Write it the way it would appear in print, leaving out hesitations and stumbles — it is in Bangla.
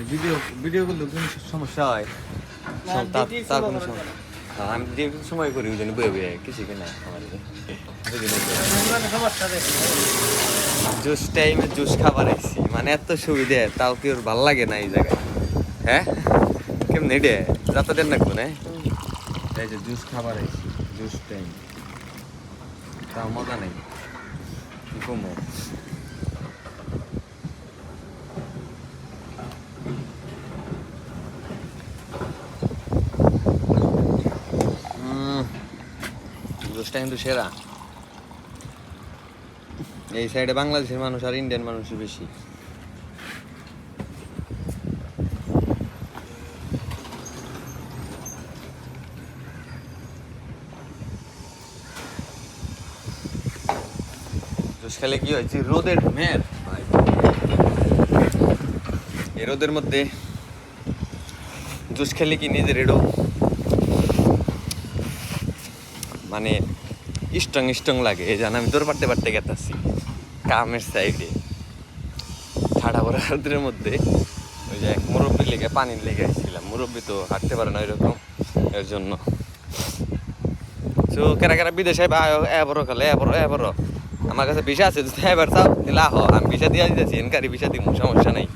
ভিডিও ভিডিও করলে কোনো সমস্যা হয়? তার কোনো সমস্যা? আমি যে সময় করি ওই জন্য বয়ে বয়ে কিছু কিনা আমার জুস টাইমে জুস খাবার আইসি মানে এত সুবিধা তাও কি ওর ভাল লাগে না এই জায়গায়? হ্যাঁ কেমন এডে যত দেন রাখবো না এই যে জুস খাবার আইসি জুস টাইম তাও মজা নেই ঘুমো জুসটা কিন্তু সেরা এই সাইডে বাংলাদেশের মানুষ আর ইন্ডিয়ান মানুষই বেশি জুস খেলে কি হয়েছে রোদের মের ভাই এই রোদের মধ্যে জুস খেলে কি নিজের এডো মানে স্ট্রং স্ট্রং লাগে এই জান আমি দৌড় পারতে পারতে গেতাছি কামের সাইডে ঠাডা ভরা রোদের মধ্যে ওই যে এক মুরব্বী লেগে পানির লেগে আসছিলাম মুরব্বী তো হাঁটতে পারে না ওইরকম এর জন্য তো কেরা কেরা বিদেশে এবারও খেলে এবারও আমার কাছে ভিসা আছে যদি এবার চাও তাহলে আহ আমি ভিসা দিয়ে দিতেছি এনকারি ভিসা দিব সমস্যা নেই